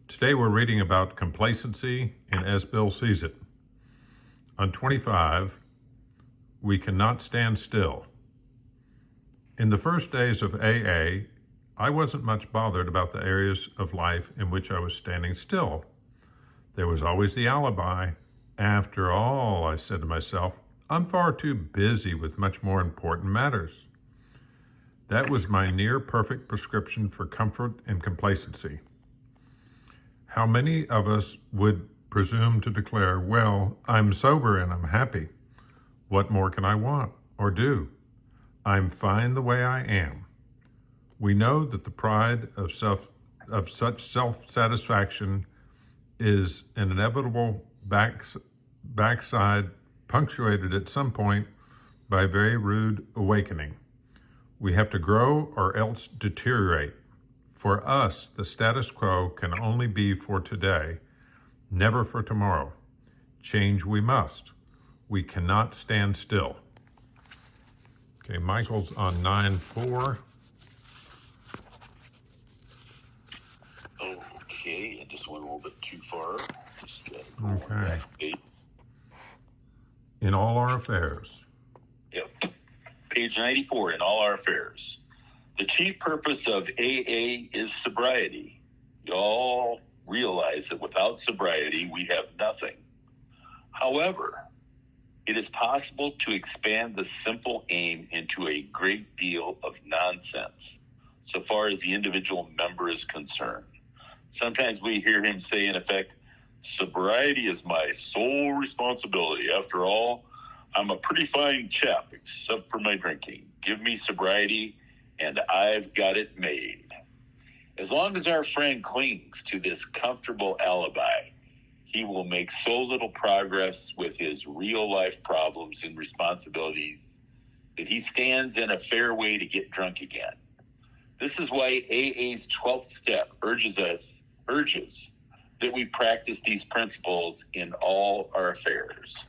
Today we're reading about complacency and as Bill sees it. On 25, we cannot stand still. In the first days of AA, I wasn't much bothered about the areas of life in which I was standing still. There was always the alibi. After all, I said to myself, I'm far too busy with much more important matters. That was my near-perfect prescription for comfort and complacency. How many of us would presume to declare, well, I'm sober and I'm happy. What more can I want or do? I'm fine the way I am. We know that the pride of such self-satisfaction is an inevitable backside punctuated at some point by a very rude awakening. We have to grow or else deteriorate. For us, the status quo can only be for today, never for tomorrow. Change we must. We cannot stand still. Okay, Michael's on 9-4. Okay, I just went a little bit too far. Okay. In all our affairs. Yep. Page 94, in all our affairs. The chief purpose of AA is sobriety. You all realize that without sobriety, we have nothing. However, it is possible to expand the simple aim into a great deal of nonsense, so far as the individual member is concerned. Sometimes we hear him say, in effect, sobriety is my sole responsibility. After all, I'm a pretty fine chap, except for my drinking. Give me sobriety, and I've got it made. As long as our friend clings to this comfortable alibi, he will make so little progress with his real-life problems and responsibilities that he stands in a fair way to get drunk again. This is why AA's 12th step urges that we practice these principles in all our affairs.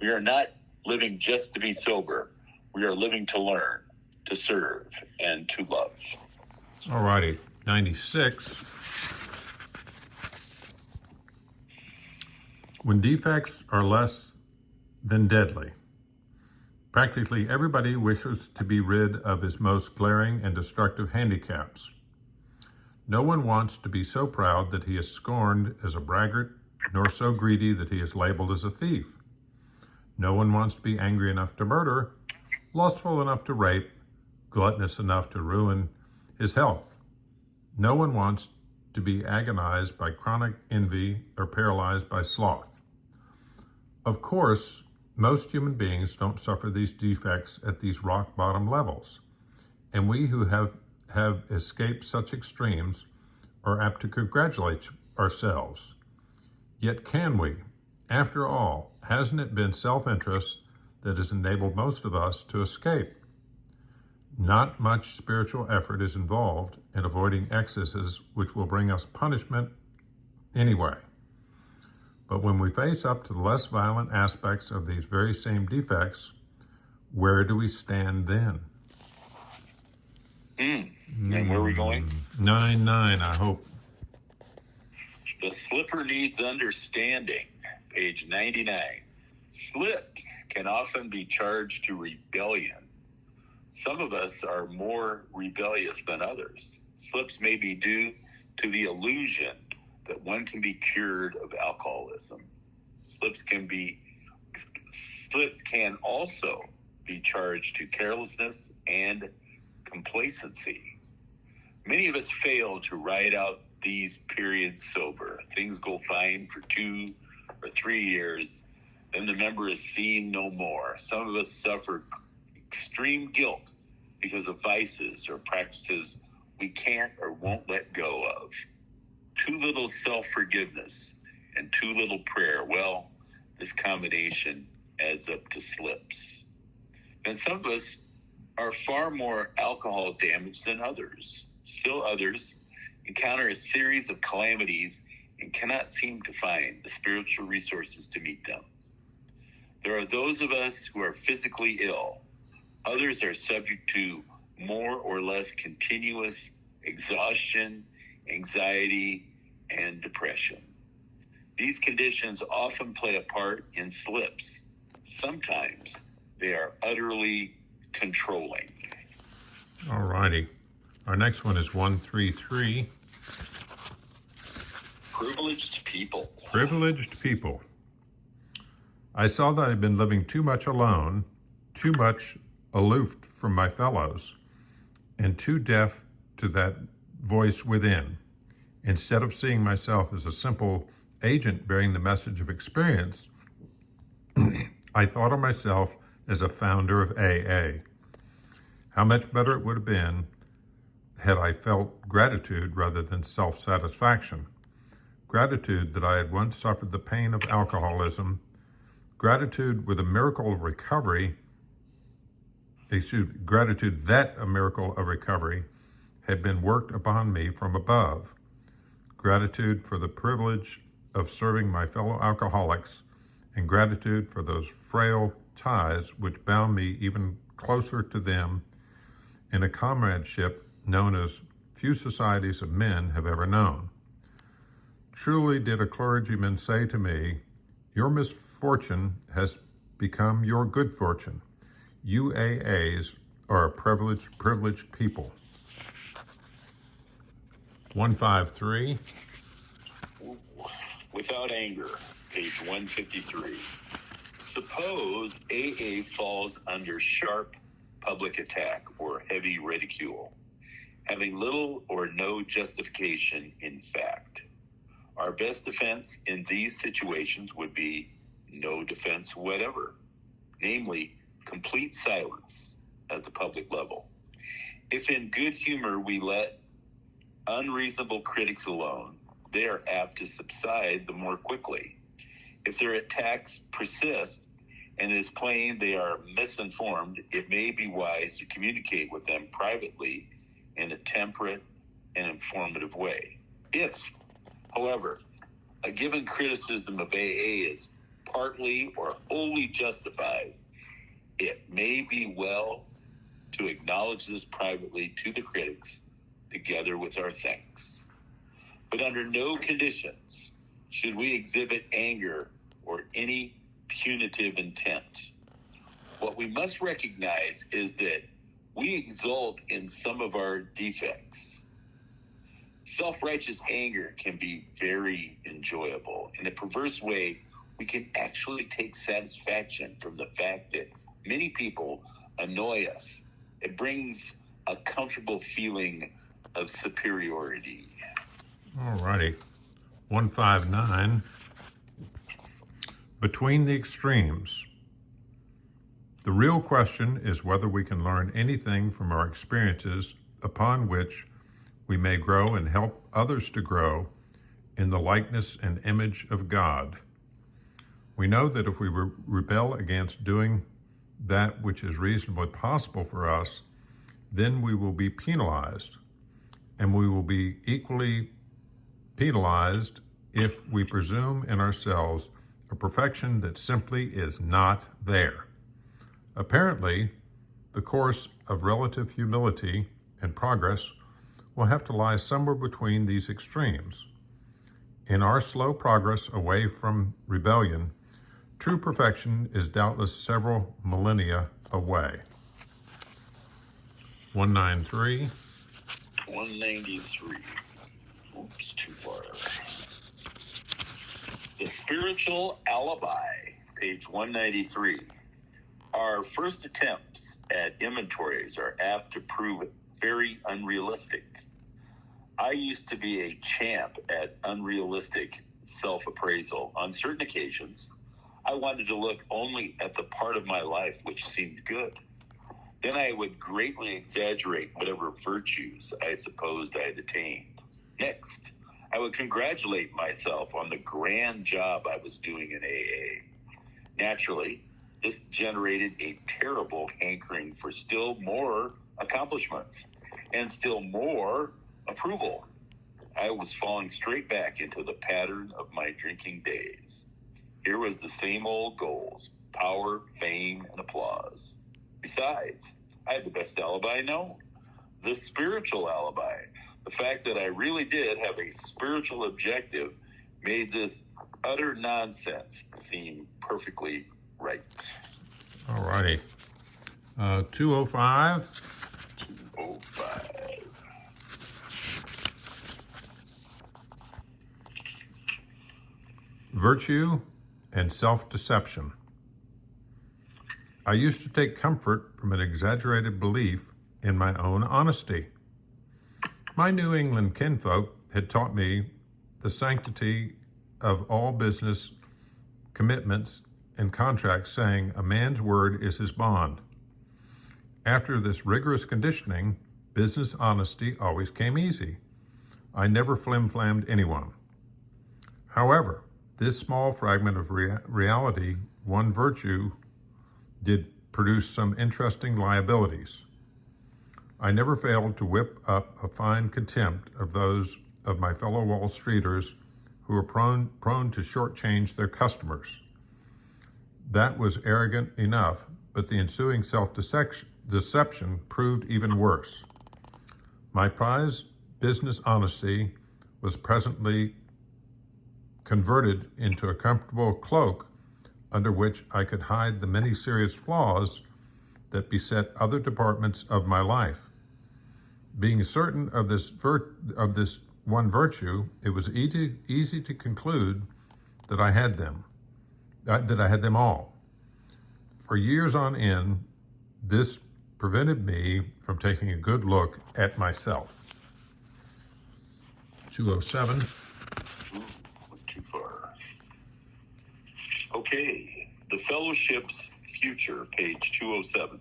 We are not living just to be sober. We are living to learn, to serve, and to love. All righty, 96. When defects are less than deadly, practically everybody wishes to be rid of his most glaring and destructive handicaps. No one wants to be so proud that he is scorned as a braggart, nor so greedy that he is labeled as a thief. No one wants to be angry enough to murder, lustful enough to rape, gluttonous enough to ruin his health. No one wants to be agonized by chronic envy or paralyzed by sloth. Of course, most human beings don't suffer these defects at these rock bottom levels, and we who have escaped such extremes are apt to congratulate ourselves. Yet can we? After all, hasn't it been self-interest that has enabled most of us to escape? Not much spiritual effort is involved in avoiding excesses which will bring us punishment anyway. But when we face up to the less violent aspects of these very same defects, where do we stand then? And where are we going? 9-9, I hope. The slipper needs understanding. Page 99. Slips can often be charged to rebellion. Some of us are more rebellious than others. Slips may be due to the illusion that one can be cured of alcoholism. Slips can also be charged to carelessness and complacency. Many of us fail to ride out these periods sober. Things go fine for 2 or 3 years, then the member is seen no more. Some of us suffer extreme guilt because of vices or practices we can't or won't let go of. Too little self-forgiveness and too little prayer. Well, this combination adds up to slips. And some of us are far more alcohol damaged than others. Still others encounter a series of calamities and cannot seem to find the spiritual resources to meet them. There are those of us who are physically ill. Others are subject to more or less continuous exhaustion, anxiety, and depression. These conditions often play a part in slips. Sometimes they are utterly controlling. All righty. Our next one is 133. Privileged people. Privileged people. I saw that I'd been living too much alone, too much aloof from my fellows, and too deaf to that voice within. Instead of seeing myself as a simple agent bearing the message of experience, I thought of myself as a founder of AA. How much better it would have been had I felt gratitude rather than self-satisfaction. Gratitude that I had once suffered the pain of alcoholism, gratitude with a miracle of recovery, gratitude that a miracle of recovery had been worked upon me from above, gratitude for the privilege of serving my fellow alcoholics, and gratitude for those frail ties which bound me even closer to them in a comradeship known as few societies of men have ever known. Truly did a clergyman say to me, "Your misfortune has become your good fortune. You AAs are a privileged people." 153. Without anger, page 153. Suppose AA falls under sharp public attack or heavy ridicule, having little or no justification in fact. Our best defense in these situations would be no defense whatever, namely complete silence at the public level. If in good humor we let unreasonable critics alone, they are apt to subside the more quickly. If their attacks persist and it is plain they are misinformed, it may be wise to communicate with them privately in a temperate and informative way. If, however, a given criticism of AA is partly or wholly justified, it may be well to acknowledge this privately to the critics, together with our thanks. But under no conditions should we exhibit anger or any punitive intent. What we must recognize is that we exult in some of our defects. Self-righteous anger can be very enjoyable. In a perverse way, we can actually take satisfaction from the fact that many people annoy us. It brings a comfortable feeling of superiority. All righty. 159. Between the extremes. The real question is whether we can learn anything from our experiences upon which we may grow and help others to grow in the likeness and image of God. We know that if we rebel against doing that which is reasonably possible for us, then we will be penalized, and we will be equally penalized if we presume in ourselves a perfection that simply is not there. Apparently, the course of relative humility and progress will have to lie somewhere between these extremes. In our slow progress away from rebellion, true perfection is doubtless several millennia away. 193. 193. Oops, too far. The spiritual alibi, page 193. Our first attempts at inventories are apt to prove very unrealistic. I used to be a champ at unrealistic self-appraisal. On certain occasions, I wanted to look only at the part of my life which seemed good. Then I would greatly exaggerate whatever virtues I supposed I had attained. Next, I would congratulate myself on the grand job I was doing in AA. Naturally, this generated a terrible hankering for still more accomplishments and still more approval. I was falling straight back into the pattern of my drinking days. Here was the same old goals: power, fame, and applause. Besides, I had the best alibi known, the spiritual alibi. The fact that I really did have a spiritual objective made this utter nonsense seem perfectly right. All righty. 205. 205. Virtue and self-deception. I used to take comfort from an exaggerated belief in my own honesty. My New England kinfolk had taught me the sanctity of all business commitments and contracts, saying a man's word is his bond. After this rigorous conditioning, business honesty always came easy. I never flim-flammed anyone. However, this small fragment of reality, one virtue, did produce some interesting liabilities. I never failed to whip up a fine contempt of those of my fellow Wall Streeters who were prone to shortchange their customers. That was arrogant enough, but the ensuing self-deception proved even worse. My prized business honesty was presently converted into a comfortable cloak under which I could hide the many serious flaws that beset other departments of my life. Being certain of this one virtue, it was easy to conclude that I had them all. For years on end, this prevented me from taking a good look at myself. 207. Too far. Okay, the fellowship's future, page 207.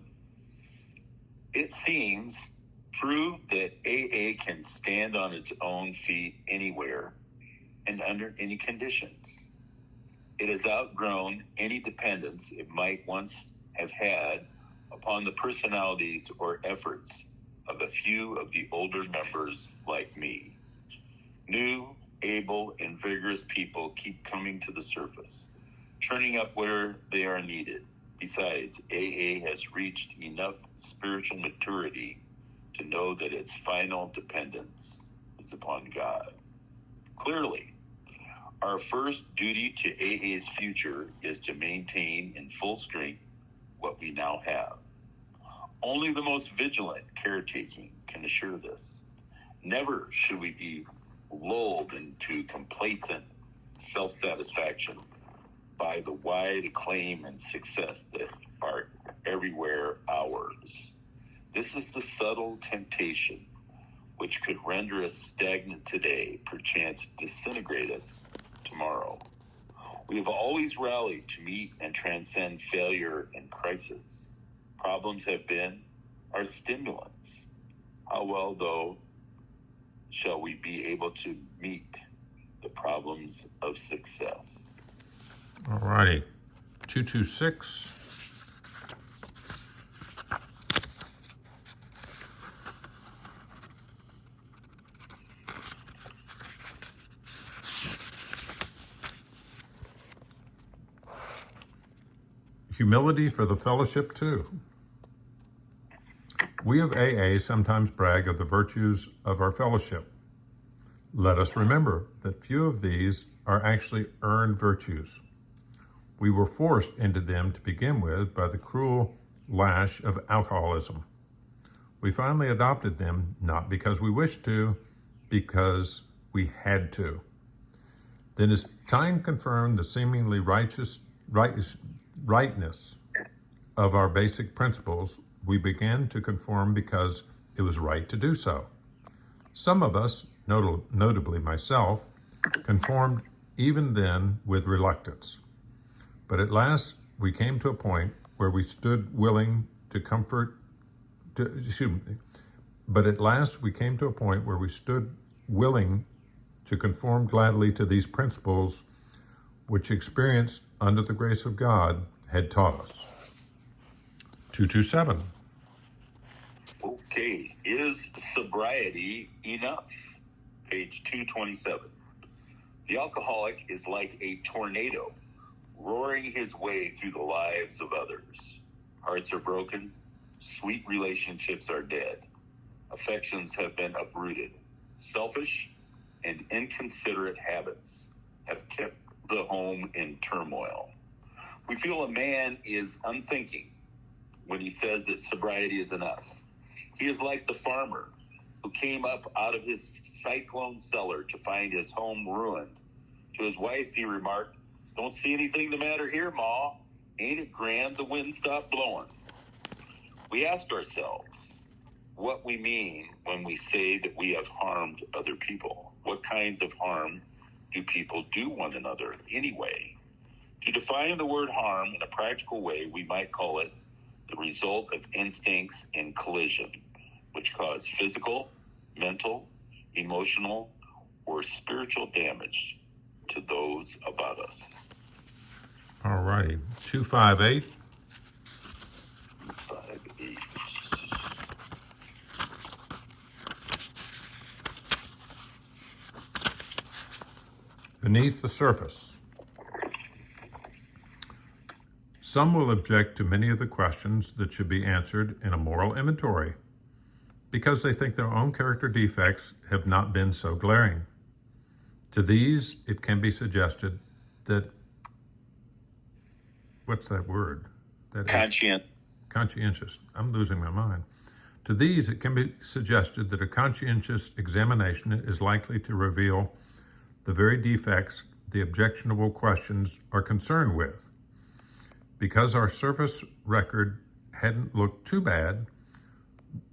It seems proved that AA can stand on its own feet anywhere and under any conditions. It has outgrown any dependence it might once have had upon the personalities or efforts of a few of the older members like me. New, able, and vigorous people keep coming to the surface, turning up where they are needed. Besides, AA has reached enough spiritual maturity to know that its final dependence is upon God. Clearly, our first duty to AA's future is to maintain in full strength what we now have. Only the most vigilant caretaking can assure this. Never should we be lulled into complacent self-satisfaction by the wide acclaim and success that are everywhere ours. This is the subtle temptation which could render us stagnant today, perchance disintegrate us tomorrow. We have always rallied to meet and transcend failure and crisis. Problems have been our stimulants. How well, though, shall we be able to meet the problems of success? All righty. 226. Humility for the fellowship, too. We of AA sometimes brag of the virtues of our fellowship. Let us remember that few of these are actually earned virtues. We were forced into them to begin with by the cruel lash of alcoholism. We finally adopted them not because we wished to, because we had to. Then as time confirmed the seemingly rightness of our basic principles, we began to conform because it was right to do so. Some of us, notably myself, conformed even then with reluctance. But at last we came to a point where we stood willing to conform gladly to these principles which experience under the grace of God had taught us. 227. Okay, is sobriety enough? Page 227. The alcoholic is like a tornado, roaring his way through the lives of others. Hearts are broken, sweet relationships are dead, affections have been uprooted, selfish, and inconsiderate habits have kept the home in turmoil. We feel a man is unthinking when he says that sobriety is enough. He is like the farmer who came up out of his cyclone cellar to find his home ruined. To his wife, he remarked, "Don't see anything the matter here, Ma. Ain't it grand the wind stopped blowing?" We ask ourselves what we mean when we say that we have harmed other people. What kinds of harm do people do one another anyway? To define the word harm in a practical way, we might call it the result of instincts in collision, which cause physical, mental, emotional, or spiritual damage to those about us. All righty. 258. 5-8. Beneath the surface. Some will object to many of the questions that should be answered in a moral inventory because they think their own character defects have not been so glaring. To these, it can be suggested that, what's that word? Conscientious. I'm losing my mind. To these, it can be suggested that a conscientious examination is likely to reveal the very defects the objectionable questions are concerned with. Because our surface record hadn't looked too bad,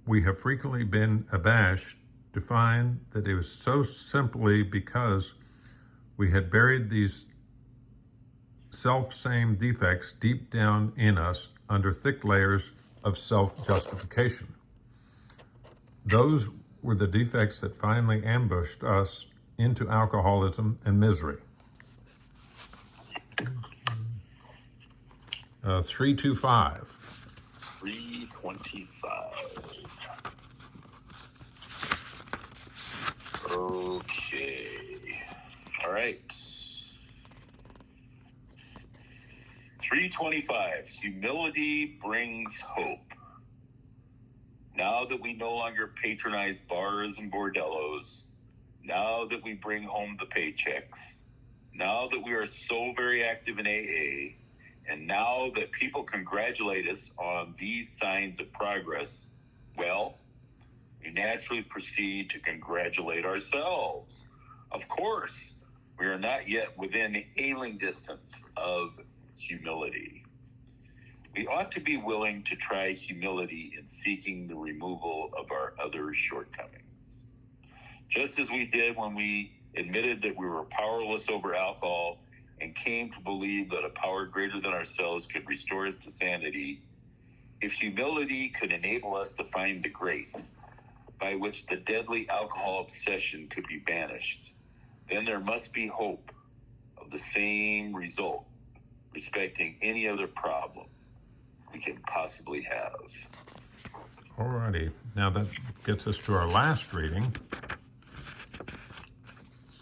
we have frequently been abashed to find that it was so simply because we had buried these self-same defects deep down in us under thick layers of self-justification. Those were the defects that finally ambushed us into alcoholism and misery. 325. 325. Okay. All right. 325. Humility brings hope. Now that we no longer patronize bars and bordellos, now that we bring home the paychecks, now that we are so very active in AA, and now that people congratulate us on these signs of progress, well, we naturally proceed to congratulate ourselves. Of course, we are not yet within hailing distance of humility. We ought to be willing to try humility in seeking the removal of our other shortcomings. Just as we did when we admitted that we were powerless over alcohol and came to believe that a power greater than ourselves could restore us to sanity, if humility could enable us to find the grace by which the deadly alcohol obsession could be banished, then there must be hope of the same result respecting any other problem we can possibly have. All righty. Now that gets us to our last reading.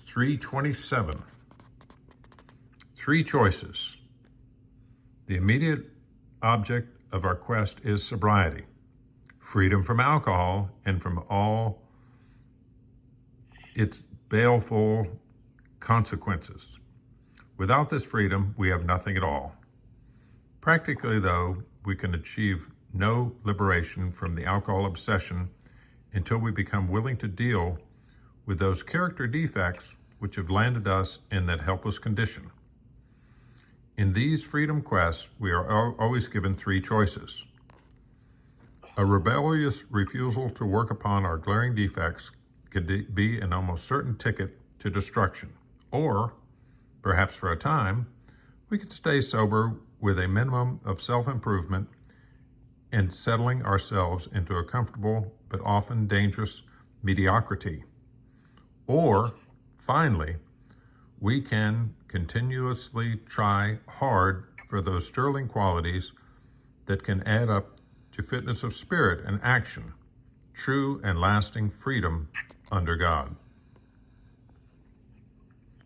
327. Three choices. The immediate object of our quest is sobriety, freedom from alcohol and from all its baleful consequences. Without this freedom, we have nothing at all. Practically, though, we can achieve no liberation from the alcohol obsession until we become willing to deal with those character defects which have landed us in that helpless condition. In these freedom quests, we are always given three choices. A rebellious refusal to work upon our glaring defects could be an almost certain ticket to destruction. Or, perhaps for a time, we could stay sober with a minimum of self-improvement and settling ourselves into a comfortable but often dangerous mediocrity. Or, finally, we can continuously try hard for those sterling qualities that can add up to fitness of spirit and action, true and lasting freedom under God.